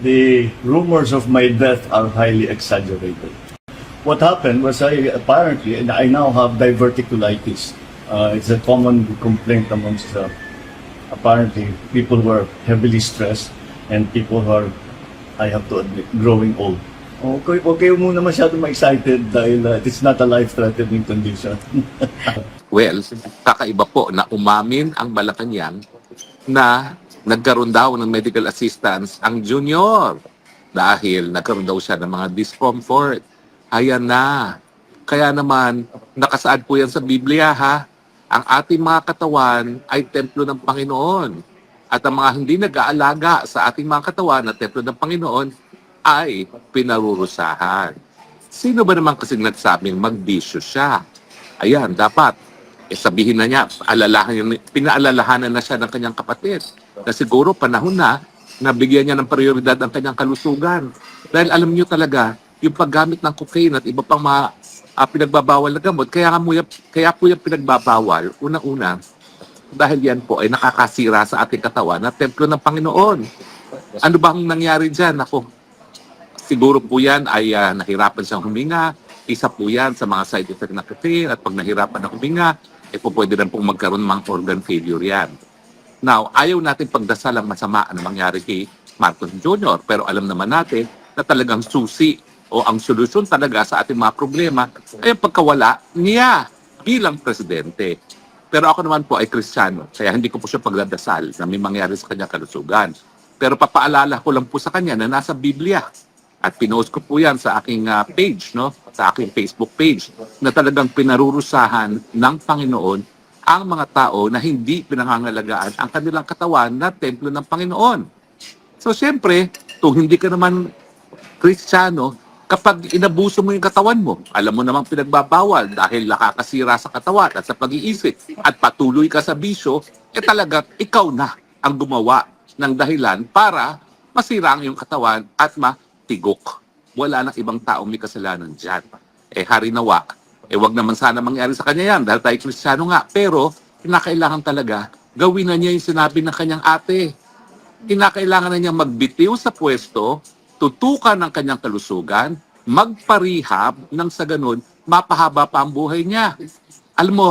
the rumors of my death are highly exaggerated. What happened was I now have diverticulitis. It's a common complaint amongst apparently people who are heavily stressed and people who are, I have to admit, growing old. Okay, okay muna masyado ma-excited dahil it's not a life-threatening condition. Well, kakaiba po na umamin ang Malacanang na nagkaroon daw ng medical assistance ang junior dahil nagkaroon daw siya ng mga discomfort. Ayan na. Kaya naman, nakasaad po yan sa Biblia ha. Ang ating mga katawan ay templo ng Panginoon. At ang mga hindi nag-aalaga sa ating mga katawan na templo ng Panginoon ay pinarurusahan. Sino ba naman kasing nagsabing magbisyo siya? Ayan, dapat sabihin na niya, pinaalalahanan na siya ng kanyang kapatid na siguro panahon na bigyan niya ng prioridad ang kanyang kalusugan. Dahil alam niyo talaga, yung paggamit ng cocaine at iba pang mga pinagbabawal na gamot, kaya po yung pinagbabawal, una-una, dahil yan po ay nakakasira sa ating katawan na templo ng Panginoon. Ano bang nangyari dyan? Ako, siguro po yan ay nahirapan siyang huminga. Isa po yan sa mga side effect ng cocaine at pag nahirapan na huminga, pwede rin pong magkaroon ng mga organ failure yan. Now, ayaw natin pagdasal ang masama na mangyari kay Marcos Jr. Pero alam naman natin na talagang susi o ang solusyon talaga sa ating mga problema ay ang pagkawala niya bilang presidente. Pero ako naman po ay Kristiyano, kaya hindi ko po siya pagdadasal na may mangyari sa kanyang kalusugan. Pero papaalala ko lang po sa kanya na nasa Biblia. At pinost ko po yan sa aking page, no? Sa aking Facebook page, na talagang pinarurusahan ng Panginoon ang mga tao na hindi pinangangalagaan ang kanilang katawan na templo ng Panginoon. So siyempre, kung hindi ka naman Kristiyano, kapag inabuso mo yung katawan mo, alam mo namang pinagbabawal dahil nakakasira sa katawan at sa pag-iisip at patuloy ka sa bisyo, talaga ikaw na ang gumawa ng dahilan para masira ang iyong katawan at matigok. Wala nang ibang taong may kasalanan dyan. Harinawa, wag naman sana mangyari sa kanya yan dahil tayo Kristiyano nga. Pero, kinakailangan talaga gawin na niya yung sinabi ng kanyang ate. Kinakailangan na niya magbitiw sa pwesto, tutukan ng kanyang kalusugan, magparehab nang sa ganun, mapahaba pa ang buhay niya. Alam mo,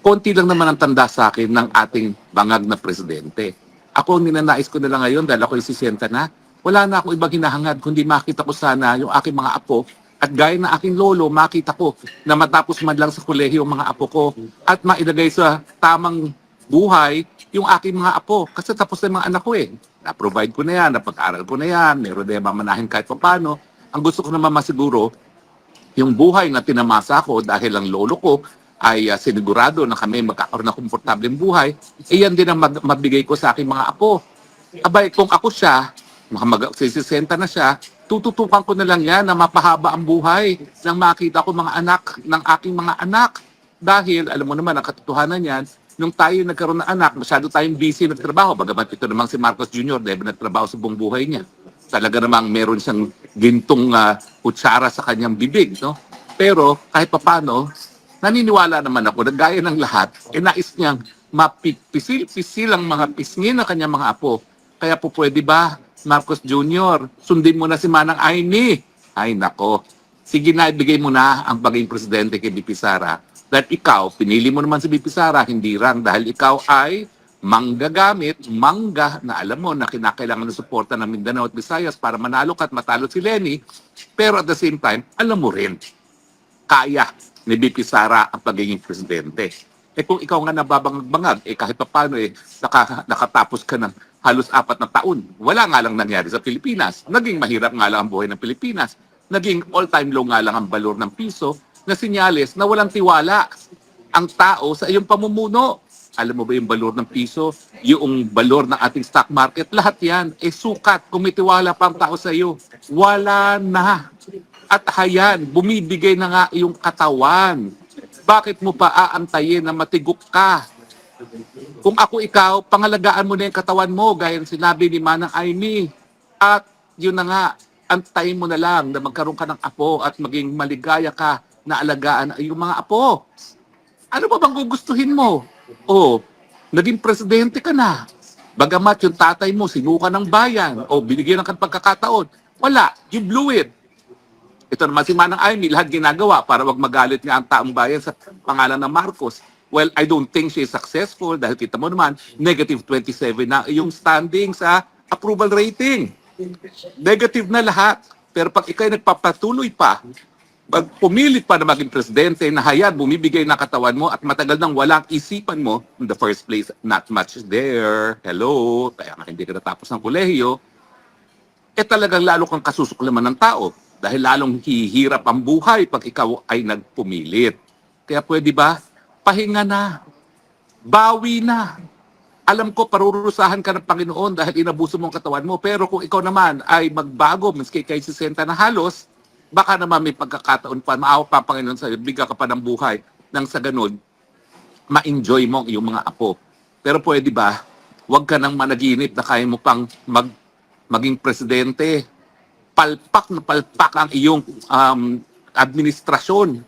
konti lang naman ang tanda sa akin ng ating bangag na presidente. Ako, ninanais ko na lang ngayon dahil ako yung 60 na, wala na akong ibang hinahangad kundi makita ko sana yung aking mga apo at gaya na aking lolo, makita ko na matapos man lang sa kolehiyo ang mga apo ko at mailagay sa tamang buhay yung aking mga apo. Kasi tapos na yung mga anak ko Na-provide ko na yan, napag-aral ko na yan, meron na yung mamanahin kahit pa paano. Ang gusto ko naman masiguro, yung buhay na tinamasa ko dahil ang lolo ko ay sinigurado na kami magkakaroon ng komportableng buhay, yan din ang mabigay ko sa aking mga apo. Abay, kung ako siya, mag-60 na siya, tututukan ko na lang yan na mapahaba ang buhay nang makita ko mga anak ng aking mga anak. Dahil, alam mo naman, ang katotohanan yan, nung tayo nagkaroon ng anak, masyado tayong busy nagtrabaho. Bagamat ito namang si Marcos Jr., dahil nagtrabaho sa buong buhay niya. Talaga namang meron siyang gintong kutsara sa kanyang bibig. No? Pero kahit papano, naniniwala naman ako na gaya ng lahat, nais niyang mapipisil-pisil ang mga pisngi ng kanyang mga apo. Kaya po pwede ba, Marcos Jr., sundin mo na si Manang Aimee? Ay nako, sige na, ibigay mo na ang pagiging presidente kay BP Sara. Dahil ikaw, pinili mo naman si BP Sara, hindi lang dahil ikaw ay manggagamit, na alam mo na kinakailangan ng suporta ng Mindanao at Visayas para manalo ka at matalo si Leni. Pero at the same time, alam mo rin, kaya ni BP Sara ang pagiging presidente. Kung ikaw nga nababangag-bangag, kahit pa paano nakatapos ka ng halos 4 na taon. Wala nga lang nangyari sa Pilipinas. Naging mahirap nga lang ang buhay ng Pilipinas. Naging all-time low nga lang ang balor ng piso na sinyales na walang tiwala ang tao sa iyong pamumuno. Alam mo ba yung balor ng piso, yung balor ng ating stock market, lahat yan sukat. Kung may tiwala pa ang tao sa iyo, wala na. At hayan, bumibigay na nga yung katawan. Bakit mo pa aantayin na matigok ka? Kung ako ikaw, pangalagaan mo na yung katawan mo, gaya ng sinabi ni Manang Aimee. At yun na nga, antayin mo na lang na magkaroon ka ng apo at maging maligaya ka na alagaan yung mga apo. Ano ba bang gugustuhin mo? Naging presidente ka na. Bagamat yung tatay mo sinuka ng bayan o binigyan ng pagkakataon, wala, you blew it. Ito naman si Manang Amy, lahat ginagawa para wag magalit nga ang taong bayan sa pangalan ng Marcos. Well, I don't think she is successful dahil kita mo naman, negative 27 na yung standing sa approval rating. Negative na lahat. Pero pag ikay nagpapatuloy pa, pag pumilit pa na maging presidente, na hayaan, bumibigay na katawan mo at matagal nang walang isipan mo, in the first place, not much there. Hello, kaya nga hindi ka natapos ng kolehiyo, talagang lalo kang kasusuklaman ng tao dahil lalong hihirap ang buhay pag ikaw ay nagpumilit. Kaya pwede ba? Pahinga na. Bawi na. Alam ko, parurusahan ka ng Panginoon dahil inabuso mo ang katawan mo. Pero kung ikaw naman ay magbago, maski kay 60 na halos, baka naman may pagkakataon pa, maawa pa ang Panginoon sa'yo, bigyan ka pa ng buhay nang sa ganun, ma-enjoy mo ang iyong mga apo. Pero pwede ba? Huwag ka nang managinip na kaya mo pang maging presidente. Palpak na palpak ang iyong administrasyon.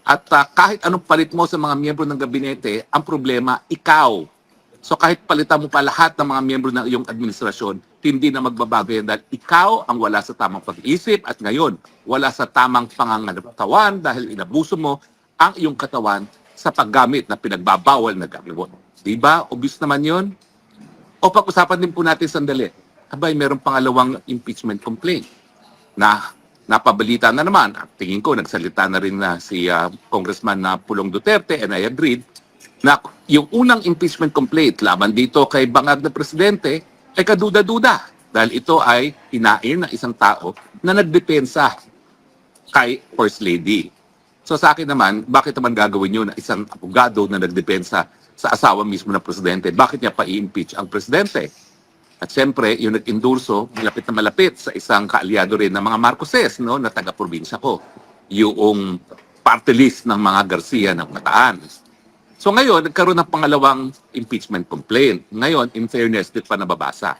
At kahit anong palit mo sa mga miyembro ng gabinete, ang problema, ikaw. So kahit palitan mo pa lahat ng mga miyembro ng iyong administrasyon, hindi na magbabago yan dahil ikaw ang wala sa tamang pag-iisip at ngayon, wala sa tamang pangangatawan dahil inabuso mo ang iyong katawan sa paggamit na pinagbabawal na gamit. Diba? Obvious naman yon. O pag-usapan din po natin sandali. Abay, merong pangalawang impeachment complaint na napabalita na naman. Tingin ko, nagsalita na rin na si Congressman na Pulong Duterte and I agreed na yung unang impeachment complaint laban dito kay bangag na presidente ay kaduda-duda dahil ito ay hinain ng isang tao na nagdepensa kay First Lady. So sa akin naman, bakit naman gagawin yun na isang abogado na nagdepensa sa asawa mismo ng presidente? Bakit niya pa i-impeach ang presidente? At siyempre, yung nag-endurso, malapit na malapit sa isang kaalyado rin ng mga Marcoses, no, na taga-probinsya ko. Yung party list ng mga Garcia ng Bataan. So ngayon, nagkaroon ng pangalawang impeachment complaint. Ngayon, in fairness, di pa nababasa.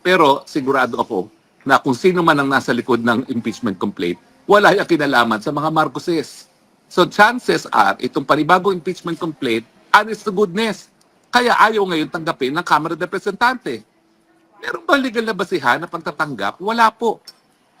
Pero sigurado ako na kung sino man ang nasa likod ng impeachment complaint, wala yung kinalaman sa mga Marcoses. So chances are, itong panibagong impeachment complaint, honest to goodness, kaya ayaw ngayon tanggapin ng Kamara de Representante. Meron ba legal na basihan na pagtatanggap? Wala po.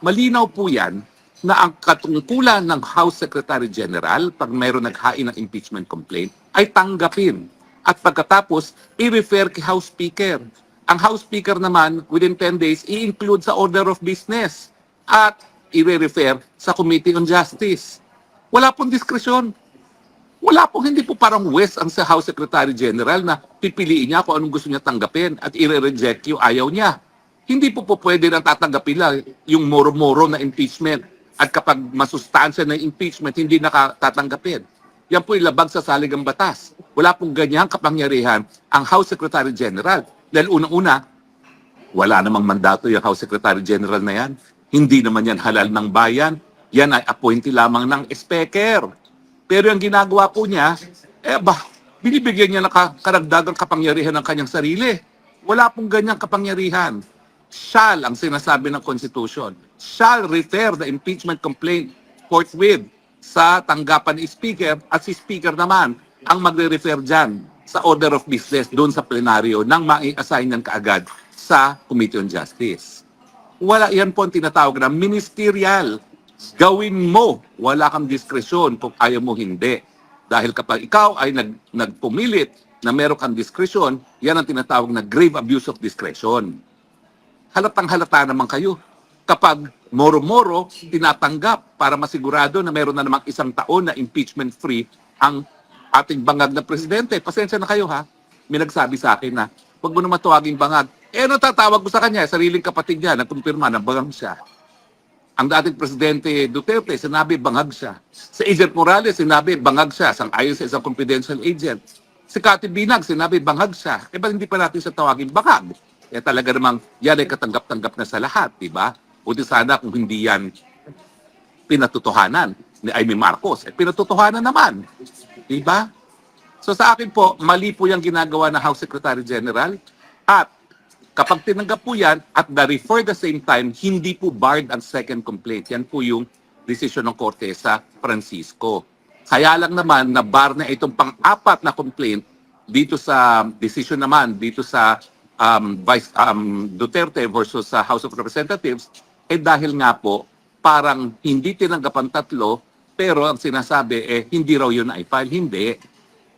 Malinaw po yan na ang katungkulan ng House Secretary General pag mayroon naghain ng impeachment complaint ay tanggapin. At pagkatapos, i-refer kay House Speaker. Ang House Speaker naman, within 10 days, i-include sa order of business at i-refer sa Committee on Justice. Wala pong diskresyon. Wala pong, hindi po parang West ang sa House Secretary General na pipiliin niya kung anong gusto niya tanggapin at i-reject yung ayaw niya. Hindi po pwede nang tatanggapin lang yung moro-moro na impeachment at kapag masustansya na impeachment, hindi nakatatanggapin. Yan po ilabag sa saligang batas. Wala pong ganyang kapangyarihan ang House Secretary General. Dahil unang-una, wala namang mandato yung House Secretary General na yan. Hindi naman yan halal ng bayan. Yan ay appointee lamang ng speaker. Pero yung ginagawa po niya, binibigyan niya ng karagdagang kapangyarihan ng kanyang sarili. Wala pong ganyang kapangyarihan. Shall ang sinasabi ng Constitution. Shall refer the impeachment complaint forthwith sa tanggapan ni Speaker at si Speaker naman ang magre-refer dyan sa order of business doon sa plenaryo nang mai-assign ng kaagad sa Committee on Justice. Wala yan po ang tinatawag na ministerial. Gawin mo, wala kang diskresyon kung ayaw mo hindi. Dahil kapag ikaw ay nagpumilit na meron kang diskresyon, yan ang tinatawag na grave abuse of discretion. Halatang halata naman kayo. Kapag moro-moro, tinatanggap para masigurado na meron na namang isang taon na impeachment-free ang ating bangag na presidente. Pasensya na kayo ha. May nagsabi sa akin na, huwag mo naman tawaging bangag. Ano tatawag ko sa kanya? Sariling kapatid niya, nagkumpirma na bangag siya. Ang dating presidente Duterte, sinabi bangag siya. Si Agent Morales, sinabi bangag siya, sang-ayon sa isang confidential agent. Si Cathy Binag, sinabi bangag siya. Ba't hindi pa natin siya tawagin bangag? Talaga namang yan ay katanggap-tanggap na sa lahat, di ba? Buti sana kung hindi yan pinatutuhanan ni Amy Marcos. Pinatutuhanan naman. Di ba? So sa akin po, mali po yung ginagawa ng House Secretary General at kapag tinanggap po yan at the same time, hindi po barred ang second complaint. Yan po yung desisyon ng Korte sa Francisco. Kaya lang naman na bar na itong pang-apat na complaint dito sa decision naman, dito sa Duterte versus sa House of Representatives, dahil nga po, parang hindi tinanggap ang tatlo, pero ang sinasabi, hindi raw yun ay file. Hindi.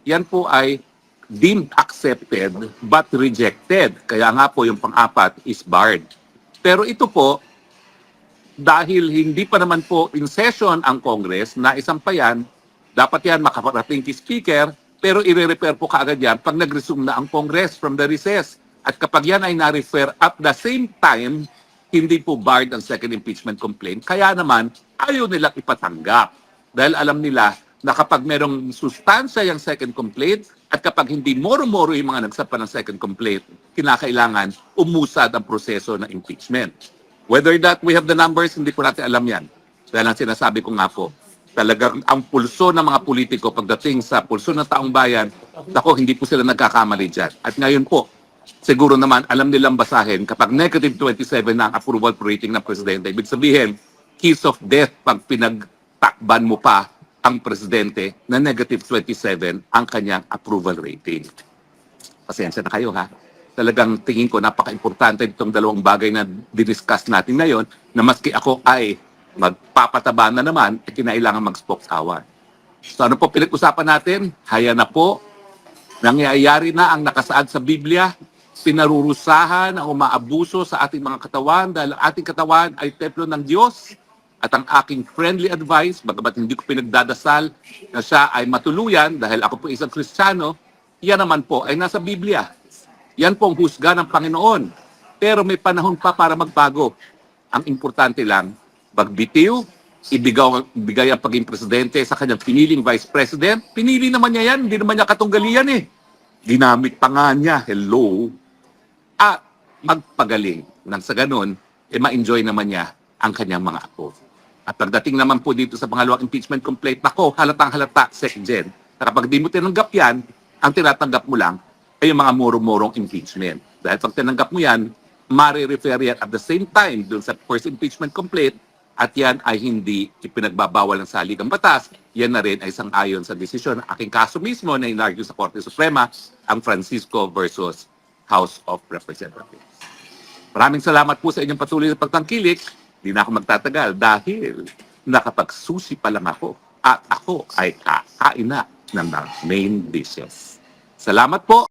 Yan po ay deemed accepted but rejected. Kaya nga po yung pang-apat is barred. Pero ito po, dahil hindi pa naman po in session ang Congress na isang pa yan, dapat yan makaparating kay Speaker, pero i-refer po kaagad yan pag nag-resume na ang Congress from the recess. At kapag yan ay na-refer at the same time, hindi po barred ang second impeachment complaint. Kaya naman, ayaw nilang ipatanggap. Dahil alam nila na kapag merong sustansya yung second complaint at kapag hindi moro-moro yung mga nagsampa ng second complaint, kinakailangan umusad ang proseso ng impeachment. Whether that we have the numbers, hindi ko natin alam yan. Dahil ang sinasabi ko nga po, talagang ang pulso ng mga politiko pagdating sa pulso ng taong bayan, ako, hindi po sila nagkakamali dyan. At ngayon po, siguro naman alam nilang basahin kapag negative 27 na ang approval rating ng presidente. Ibig sabihin, kiss of death pag pinagtakban mo pa ang presidente na negative 27 ang kanyang approval rating. Pasensya na kayo ha. Talagang tingin ko napaka-importante itong dalawang bagay na diniscuss natin ngayon na maski ako ay magpapataba na naman, kinailangan mag-spokes-hour. So ano po pinag-usapan natin? Haya na po, nangyayari na ang nakasaad sa Biblia, pinarurusahan ang umaabuso sa ating mga katawan dahil ang ating katawan ay templo ng Diyos. At ang aking friendly advice, bagamat hindi ko pinagdadasal na siya ay matuluyan dahil ako po isang Kristiyano, yan naman po ay nasa Biblia. Yan po ang husga ng Panginoon. Pero may panahon pa para magbago. Ang importante lang, magbitiw, ibigay ang paging presidente sa kanyang piniling vice president. Pinili naman niya yan, hindi naman niya katunggalian eh. Ginamit pa nga niya, hello. At magpagaling. Nang sa ganun, ma-enjoy naman niya ang kanyang mga apo. At pagdating naman po dito sa pangalawang impeachment complaint, nako, halatang halata, Sec. Gen, na kapag di mo tinanggap yan, ang tinatanggap mo lang ay yung mga muro-murong impeachment. Dahil pag tinanggap mo yan, mare-refer yan at the same time dun sa first impeachment complaint at yan ay hindi ipinagbabawal ng saligang batas. Yan na rin ay sang-ayon sa desisyon ng aking kaso mismo na inargue sa Korte Suprema, ang Francisco versus House of Representatives. Maraming salamat po sa inyong patuloy na pagtangkilik. Hindi na ako magtatagal dahil nakapagsusi pa lang ako at ako ay kakain na ng main dishes. Salamat po!